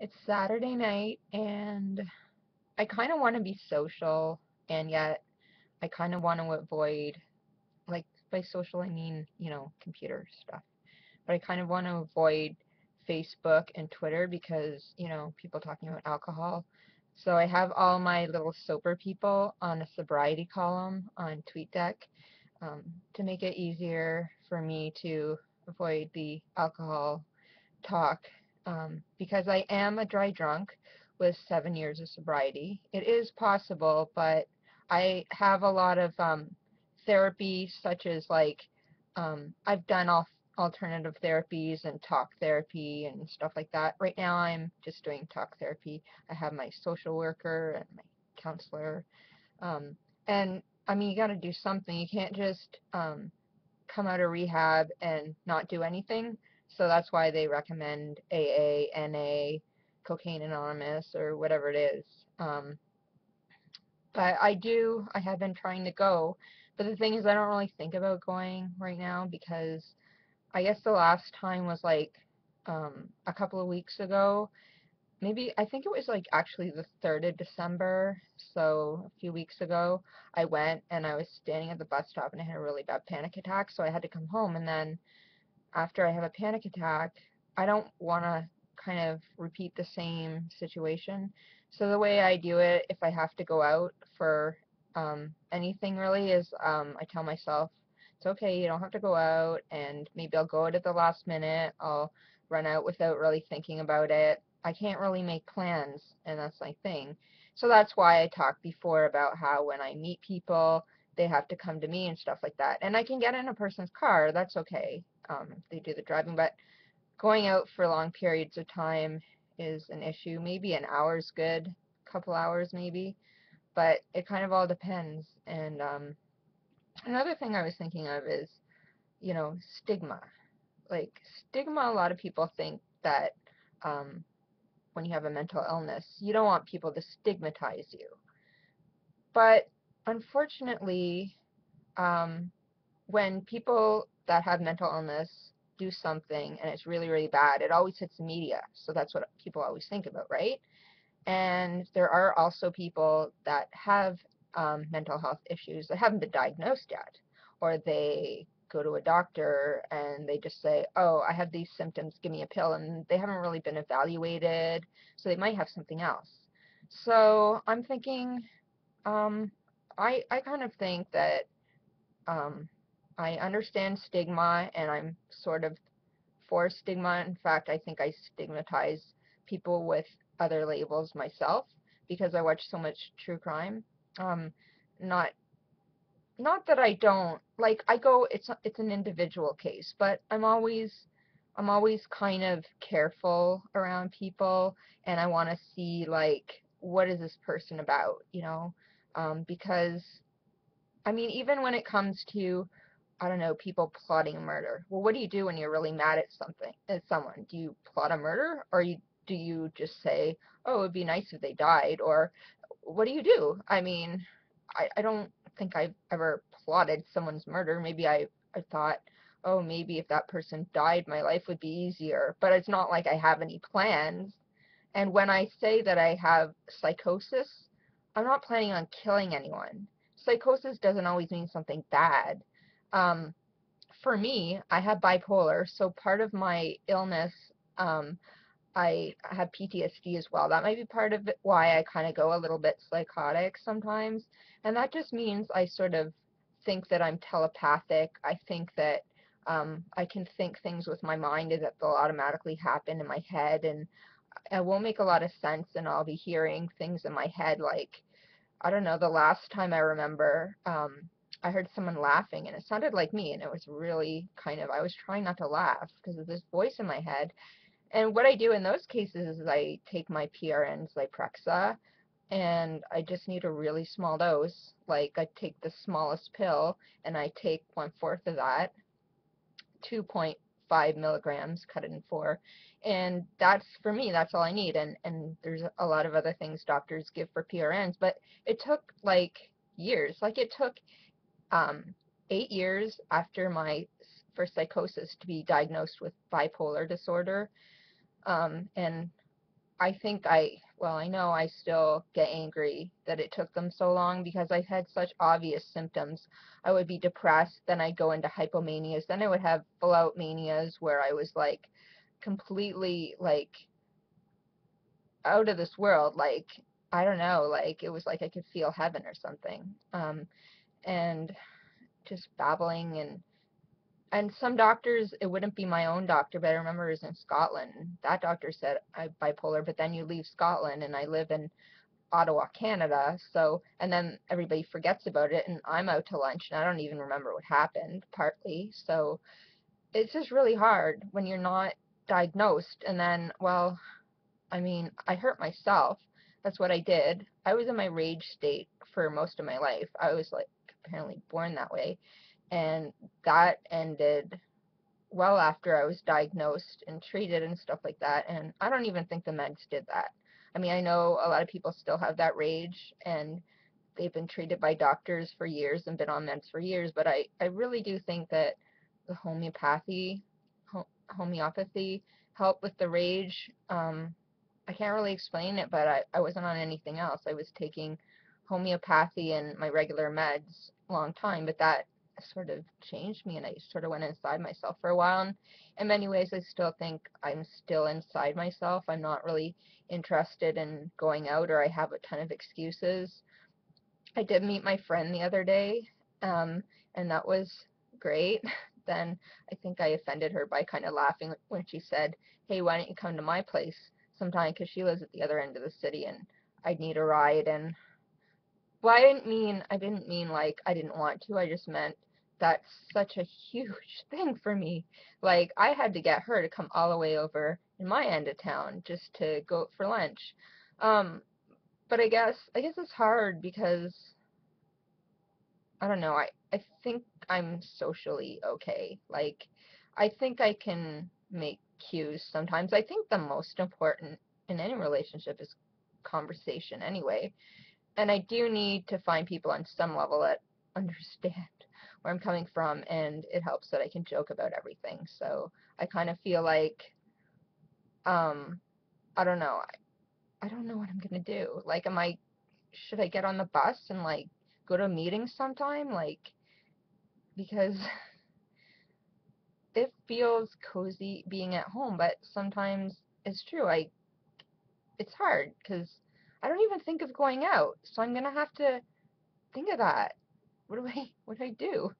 It's Saturday night, and I kind of want to be social, and yet I kind of want to avoid, like, by social, I mean, computer stuff. But I kind of want to avoid Facebook and Twitter because, people talking about alcohol. So I have all my little sober people on a sobriety column on TweetDeck um, to make it easier for me to avoid the alcohol talk because I am a dry drunk with 7 years of sobriety. It is possible, but I have a lot of therapy, such as like I've done alternative therapies and talk therapy and stuff like that. Right now, I'm just doing talk therapy. I have my social worker and my counselor, um, and I mean, you got to do something. You can't just come out of rehab and not do anything. So that's why they recommend AA, NA, Cocaine Anonymous, or whatever it is. Um, but I have been trying to go. But the thing is, I don't really think about going right now because I guess the last time was like a couple of weeks ago. Maybe I think it was like actually the 3rd of December, so a few weeks ago. I went and I was standing at the bus stop and I had a really bad panic attack, so I had to come home. And then after I have a panic attack, I don't want to kind of repeat the same situation. So the way I do it, if I have to go out for anything really, is I tell myself, it's okay, you don't have to go out, and maybe I'll go out at the last minute. I'll run out without really thinking about it. I can't really make plans, and that's my thing. So that's why I talked before about how when I meet people, they have to come to me and stuff like that. And I can get in a person's car, that's okay. They do the driving, but going out for long periods of time is an issue. Maybe an hour's good, a couple hours maybe, but it kind of all depends. And another thing I was thinking of is, stigma. Like, stigma, a lot of people think that when you have a mental illness, you don't want people to stigmatize you. But unfortunately, um, when people that have mental illness do something and it's really, really bad, it always hits the media. So that's what people always think about, right? And there are also people that have mental health issues that haven't been diagnosed yet, or they go to a doctor and they just say, oh, I have these symptoms, give me a pill, and they haven't really been evaluated, so they might have something else. So I'm thinking, um, I kind of think that um, I understand stigma, and I'm sort of for stigma. In fact, I think I stigmatize people with other labels myself because I watch so much true crime. Um, not not that I don't like. I go. It's an individual case, but I'm always kind of careful around people, and I want to see like what is this person about, because I mean, even when it comes to, I don't know, people plotting a murder. Well, what do you do when you're really mad at someone? Do you plot a murder, or do you just say, oh, it'd be nice if they died? Or what do you do? I mean, I don't think I've ever plotted someone's murder. Maybe I thought, oh, maybe if that person died, my life would be easier. But it's not like I have any plans. And when I say that I have psychosis, I'm not planning on killing anyone. Psychosis doesn't always mean something bad. Um, for me, I have bipolar, so part of my illness, um, I have PTSD as well. That might be part of it, why I kind of go a little bit psychotic sometimes. And that just means I sort of think that I'm telepathic. I think that I can think things with my mind and that they'll automatically happen in my head. And it won't make a lot of sense, and I'll be hearing things in my head like, I don't know, the last time I remember, I heard someone laughing and it sounded like me, and it was really kind of, I was trying not to laugh because of this voice in my head. And what I do in those cases is I take my PRN Zyprexa, and I just need a really small dose. Like, I take the smallest pill and I take 1/4 of that, 2.5 milligrams, cut it in four. And that's, for me, that's all I need. And there's a lot of other things doctors give for PRNs, but it took like years. Like, it took um, 8 years after my first psychosis to be diagnosed with bipolar disorder. And well, I know I still get angry that it took them so long because I had such obvious symptoms. I would be depressed, then I'd go into hypomanias, then I would have full out manias where I was like completely like out of this world. Like, I don't know, like it was like I could feel heaven or something. And just babbling and some doctors, it wouldn't be my own doctor, but I remember it was in Scotland. That doctor said I'm bipolar, but then you leave Scotland and I live in Ottawa, Canada. So, and then everybody forgets about it and I'm out to lunch and I don't even remember what happened partly. So it's just really hard when you're not diagnosed. And then, well, I mean, I hurt myself. That's what I did. I was in my rage state for most of my life. I was like apparently born that way. And that ended well after I was diagnosed and treated and stuff like that. And I don't even think the meds did that. I mean, I know a lot of people still have that rage and they've been treated by doctors for years and been on meds for years, but I really do think that the homeopathy helped with the rage. I can't really explain it, but I wasn't on anything else. I was taking homeopathy and my regular meds a long time, but that sort of changed me and I sort of went inside myself for a while. And in many ways, I still think I'm still inside myself. I'm not really interested in going out or I have a ton of excuses. I did meet my friend the other day, and that was great. Then I think I offended her by kind of laughing when she said, "Hey, why don't you come to my place sometime?" Because she lives at the other end of the city, and I'd need a ride. And well, I didn't mean like I didn't want to. I just meant that's such a huge thing for me. Like I had to get her to come all the way over in my end of town just to go for lunch. Um, but I guess it's hard because I don't know. I think I'm socially okay. Like, I think I can make cues sometimes. I think the most important in any relationship is conversation anyway. And I do need to find people on some level that understand where I'm coming from, and it helps that I can joke about everything. So I kind of feel like, um, I don't know. I don't know what I'm gonna do. Like, should I get on the bus and like go to a meeting sometime? Like, because it feels cozy being at home, but sometimes it's true. It's hard because I don't even think of going out, so I'm gonna have to think of that. What do I do?